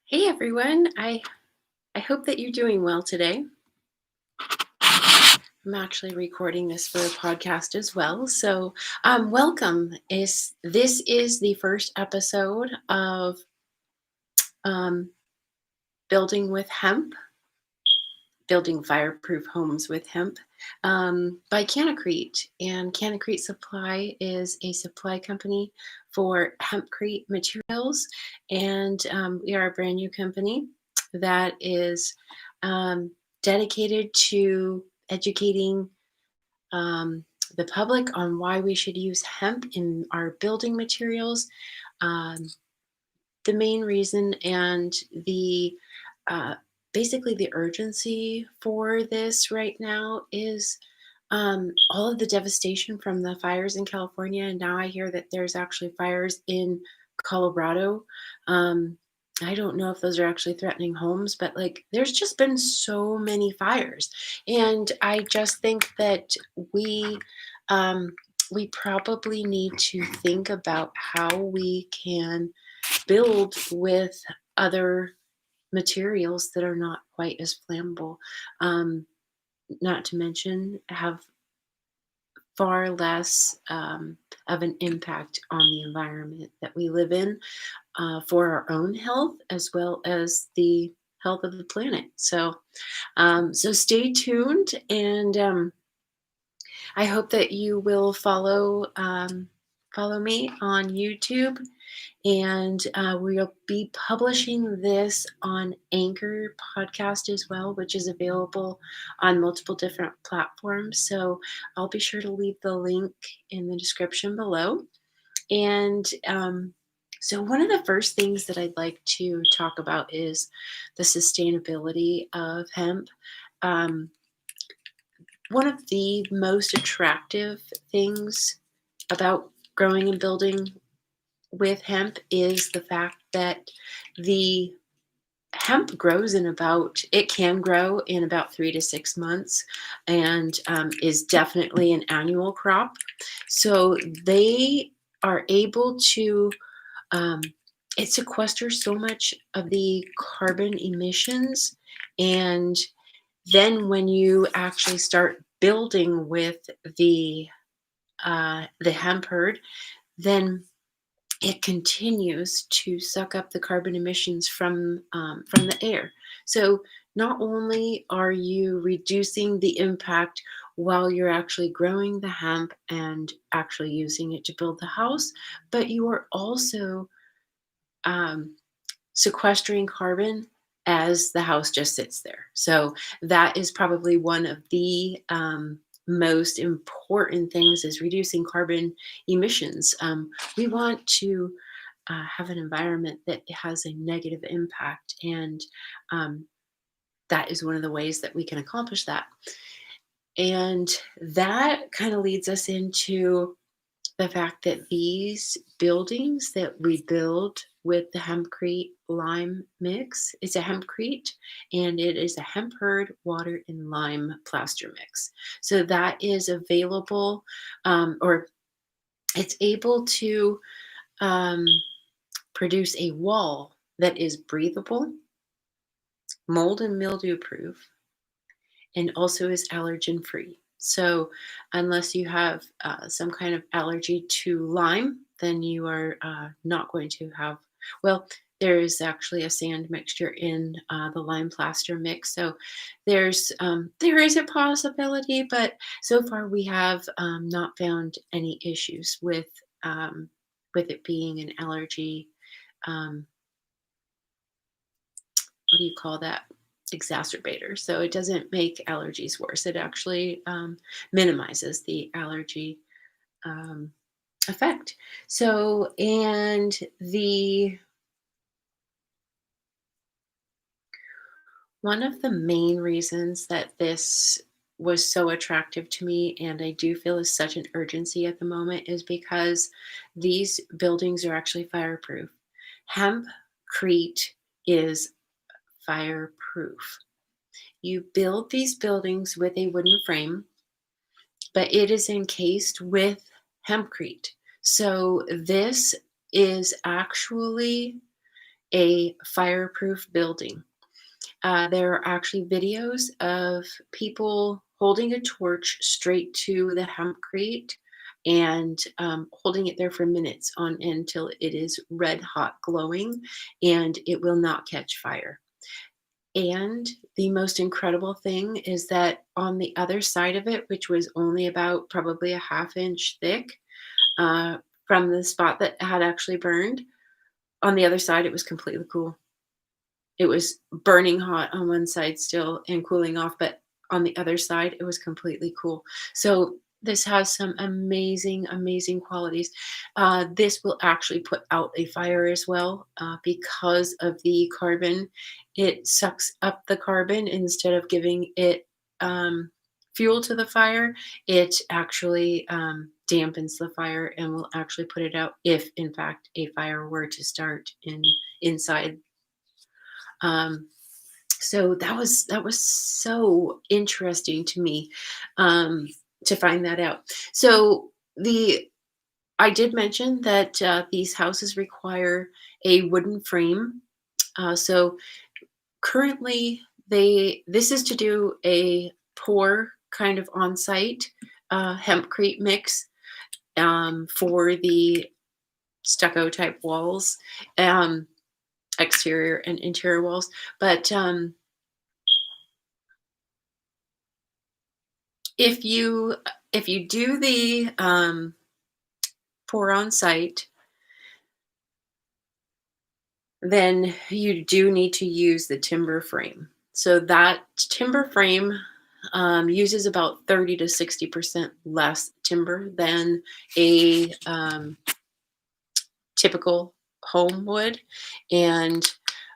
Hey everyone, I hope that you're doing well today. I'm actually recording this for a podcast as well. So, welcome. This is the first episode of um, Building with Hemp, Building Fireproof Homes with Hemp by Canacrete. And Canacrete Supply is a supply company for hempcrete materials. And we are a brand new company that is um, dedicated to educating um, the public on why we should use hemp in our building materials. Um, the main reason and the uh, basically the urgency for this right now is all of the devastation from the fires in California. And now I hear that there's actually fires in Colorado. Um, I don't know if those are actually threatening homes, but like there's just been so many fires. And I just think that we um, we probably need to think about how we can build with other materials that are not quite as flammable. Um, Not to mention have far less of an impact on the environment that we live in for our own health as well as the health of the planet. So stay tuned, and I hope that you will follow me on YouTube, and we'll be publishing this on Anchor podcast as well, which is available on multiple different platforms. So I'll be sure to leave the link in the description below. And so, one of the first things that I'd like to talk about is the sustainability of hemp. Um, One of the most attractive things about growing and building with hemp is the fact that the hemp grows in about it can grow in about 3 to 6 months, and is definitely an annual crop. So they are able to um, it sequesters so much of the carbon emissions, and then when you actually start building with the hemp herd, then it continues to suck up the carbon emissions from the air. So not only are you reducing the impact while you're actually growing the hemp and actually using it to build the house, but you are also um, sequestering carbon as the house just sits there. So that is probably one of the most important things is reducing carbon emissions. We want to have an environment that has a negative impact, and um, that is one of the ways that we can accomplish that. And that kind of leads us into the fact that these buildings that we build with the hempcrete lime mix, it's a hempcrete, and it is a hemp herd water and lime plaster mix. So that is available, or it's able to um, produce a wall that is breathable, mold and mildew proof, and also is allergen free. So, unless you have some kind of allergy to lime, then you are not going to have, well, there is actually a sand mixture in the lime plaster mix. So, there is a possibility, but so far we have not found any issues with it being an allergy. Um, what do you call that? Exacerbator. So it doesn't make allergies worse. It actually minimizes the allergy um, effect. So, and the one of the main reasons that this was so attractive to me, and I do feel is such an urgency at the moment, is because these buildings are actually fireproof. Hempcrete is fireproof. You build these buildings with a wooden frame, but it is encased with hempcrete. So this is actually a fireproof building. There are actually videos of people holding a torch straight to the hempcrete and holding it there for minutes on end till it is red hot glowing and it will not catch fire. And the most incredible thing is that on the other side of it, which was only about probably a half inch thick uh, from the spot that had actually burned, on the other side, it was completely cool. It was burning hot on one side still and cooling off, but on the other side, it was completely cool. So this has some amazing, amazing qualities. This will actually put out a fire as well because of the carbon. It sucks up the carbon instead of giving it fuel to the fire. It actually dampens the fire and will actually put it out if, in fact, a fire were to start inside. Um, so that was so interesting to me um, to find that out. So the I did mention that these houses require a wooden frame. So currently, they this is to do a pour kind of on-site hempcrete mix for the stucco type walls, um, exterior and interior walls. But if you if you do the pour on site, then you do need to use the timber frame. So that timber frame uses about 30 to 60% less timber than a typical home would. And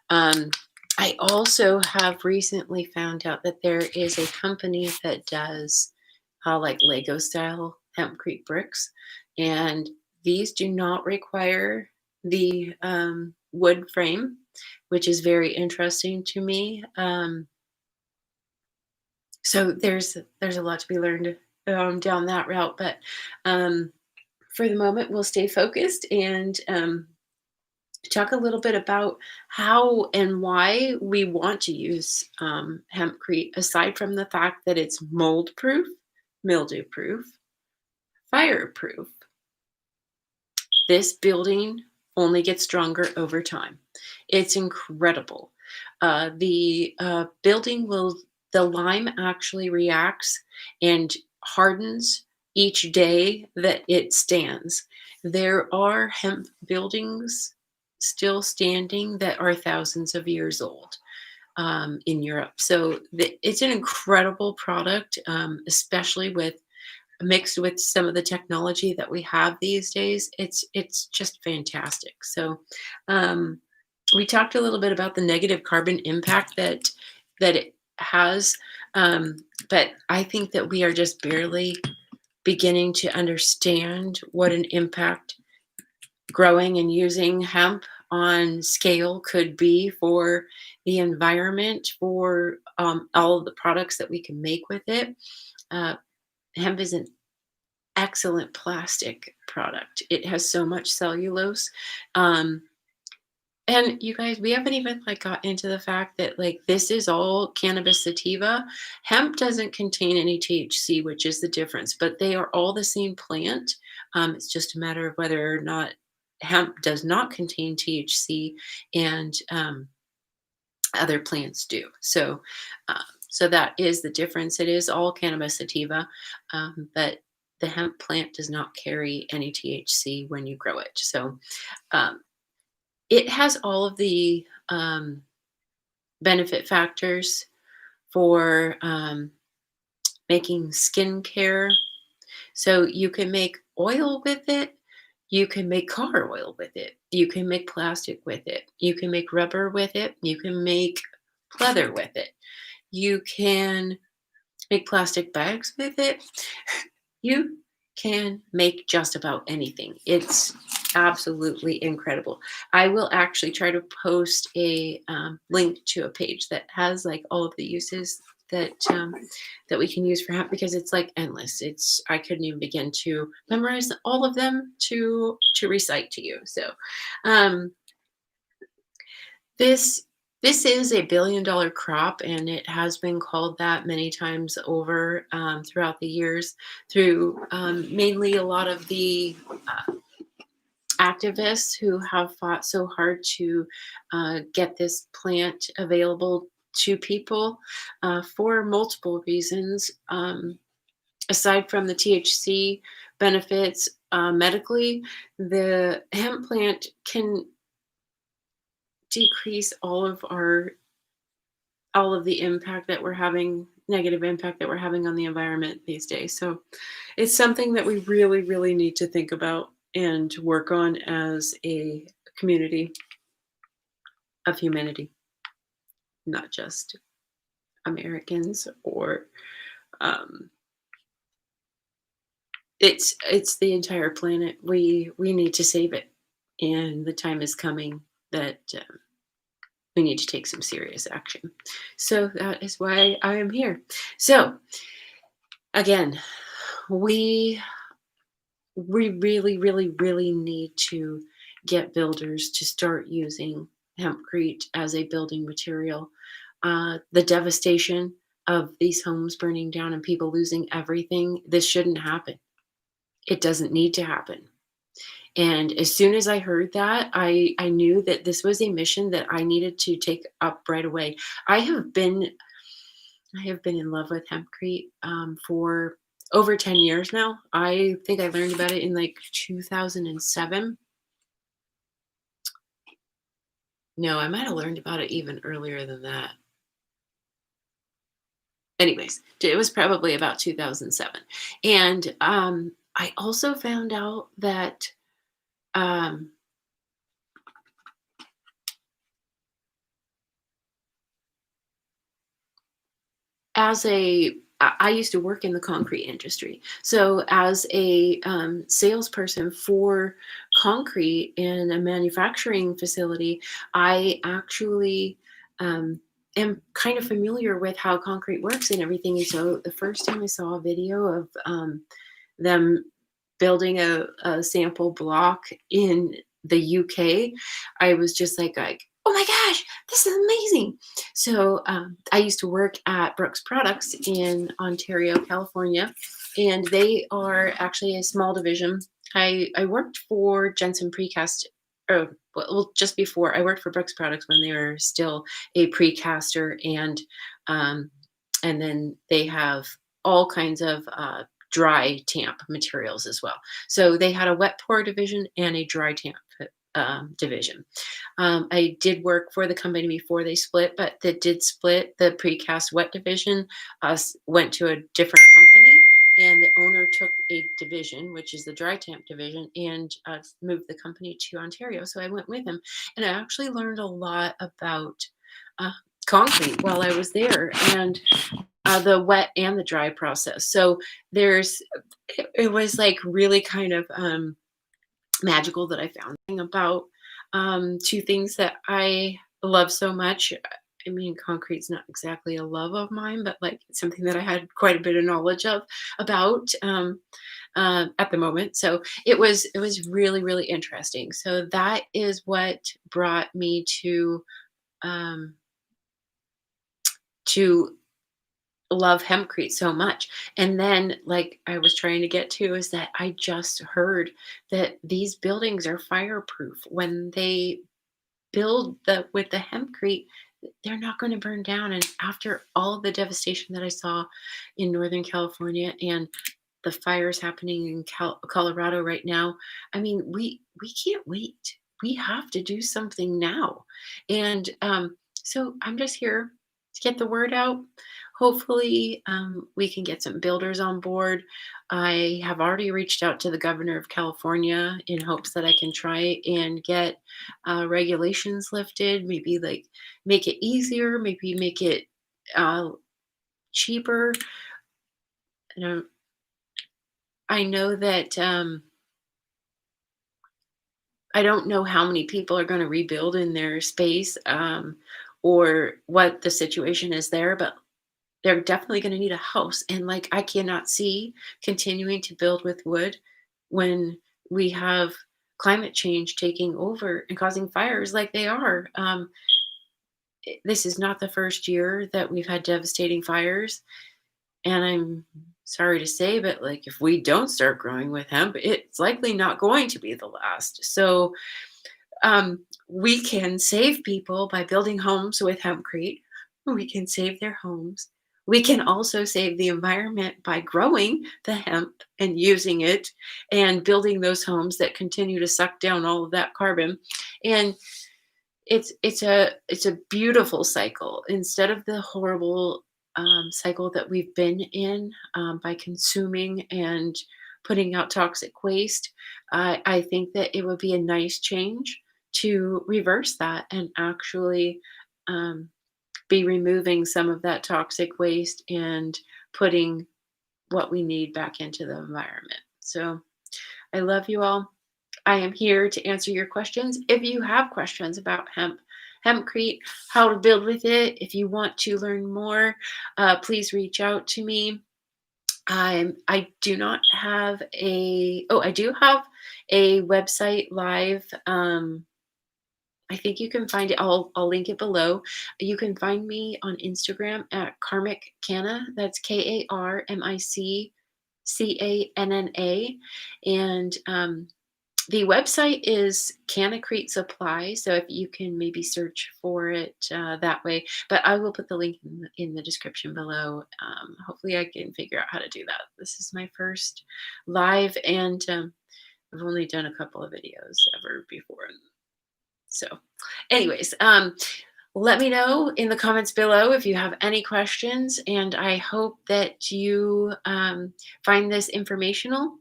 um, I also have recently found out that there is a company that does like Lego style hempcrete bricks, and these do not require the wood frame, which is very interesting to me. So there's a lot to be learned down that route, but um, for the moment, we'll stay focused and talk a little bit about how and why we want to use hempcrete, aside from the fact that it's mold proof, mildew proof, fireproof. This building only gets stronger over time. It's incredible. The lime actually reacts and hardens each day that it stands. There are hemp buildings still standing that are thousands of years old in Europe. So it's an incredible product, especially mixed with some of the technology that we have these days. It's just fantastic. So um, we talked a little bit about the negative carbon impact that it has, um, but I think that we are just barely beginning to understand what an impact growing and using hemp on scale could be for the environment, for all of the products that we can make with it. Uh, Hemp is an excellent plastic product. It has so much cellulose. Um, and you guys, we haven't even like got into the fact that like this is all cannabis sativa. Hemp doesn't contain any THC, which is the difference, but they are all the same plant. It's just a matter of whether or not hemp does not contain THC and other plants do. So that is the difference. It is all cannabis sativa, but the hemp plant does not carry any THC when you grow it. So um, it has all of the benefit factors for making skincare. So you can make oil with it. You can make car oil with it. You can make plastic with it. You can make rubber with it. You can make pleather with it. You can make plastic bags with it. You can make just about anything. It's absolutely incredible. I will actually try to post a link to a page that has like all of the uses that we can use for hemp because it's like endless. It's I couldn't even begin to memorize all of them to recite to you. So um, This this is a billion-dollar crop, and it has been called that many times over throughout the years through mainly a lot of the activists who have fought so hard to get this plant available to people for multiple reasons. Aside from the THC benefits medically, the hemp plant can decrease all of the impact that we're having negative impact that we're having on the environment these days. So it's something that we really, really need to think about and work on as a community of humanity, not just Americans or um, it's the entire planet. We need to save it, and the time is coming that we need to take some serious action. So that is why I am here. So again, we we really, really, really need to get builders to start using hempcrete as a building material. The devastation of these homes burning down and people losing everything, this shouldn't happen. It doesn't need to happen. And as soon as I heard that, I knew that this was a mission that I needed to take up right away. I have been I have been in love with hempcrete for over 10 years now. I think I learned about it in like 2007. No, I might have learned about it even earlier than that. Anyways, it was probably about 2007. And I also found out that um, as a I used to work in the concrete industry. So as a salesperson for concrete in a manufacturing facility, I actually am kind of familiar with how concrete works and everything. And so the first time I saw a video of them building a sample block in the UK, I was just like, oh my gosh, this is amazing. So I used to work at Brooks Products in Ontario, California, and they are actually a small division. I worked for Jensen Precast. Well, just before I worked for Brooks Products when they were still a precaster, um, and then they have all kinds of dry tamp materials as well. So they had a wet pour division and a dry tamp division. I did work for the company before they split, but they did split. The precast wet division went to a different company, and the owner took a division, which is the dry tamp division, and moved the company to Ontario. So I went with him, and I actually learned a lot about uh, concrete while I was there, and the wet and the dry process. So there's, it was like really kind of magical that I found about two things that I love so much. I mean, concrete's not exactly a love of mine, but like it's something that I had quite a bit of knowledge of about at the moment. So it was really really interesting. So that is what brought me um, to love hempcrete so much. And then, like I was trying to get to, is that I just heard that these buildings are fireproof. When they build the with the hempcrete, they're not going to burn down. And after all of the devastation that I saw in Northern California and the fires happening in Colorado right now, I mean, we can't wait. We have to do something now. And so I'm just here to get the word out. Hopefully, we can get some builders on board. I have already reached out to the governor of California in hopes that I can try and get regulations lifted, maybe like make it easier, maybe make it uh, cheaper. You know, I know that I don't know how many people are going to rebuild in their space or what the situation is there, but they're definitely going to need a house. And like, I cannot see continuing to build with wood when we have climate change taking over and causing fires like they are. this is not the first year that we've had devastating fires. And I'm sorry to say, but like if we don't start growing with hemp, it's likely not going to be the last. So we can save people by building homes with hempcrete. We can save their homes. We can also save the environment by growing the hemp and using it and building those homes that continue to suck down all of that carbon. And it's a beautiful cycle instead of the horrible cycle that we've been in by consuming and putting out toxic waste. I think that it would be a nice change to reverse that and actually um, be removing some of that toxic waste and putting what we need back into the environment. So I love you all. I am here to answer your questions. If you have questions about hemp, hempcrete, how to build with it, if you want to learn more, please reach out to me. I do not have a, oh, I do have a website live. I think you can find it. I'll link it below. You can find me on Instagram at Karmic Canna. That's KarmicCanna. And the website is Cannacrete Supply, so if you can maybe search for it that way. But I will put the link in the description below. Hopefully, I can figure out how to do that. This is my first live, and I've only done a couple of videos ever before. So, anyways, let me know in the comments below if you have any questions, and I hope that you find this informational.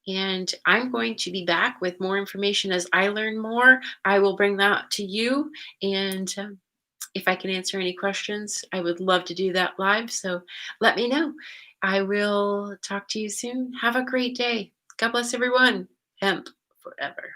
And I'm going to be back with more information as I learn more. I will bring that to you. And if I can answer any questions, I would love to do that live. So let me know. I will talk to you soon. Have a great day. God bless everyone. Hemp forever.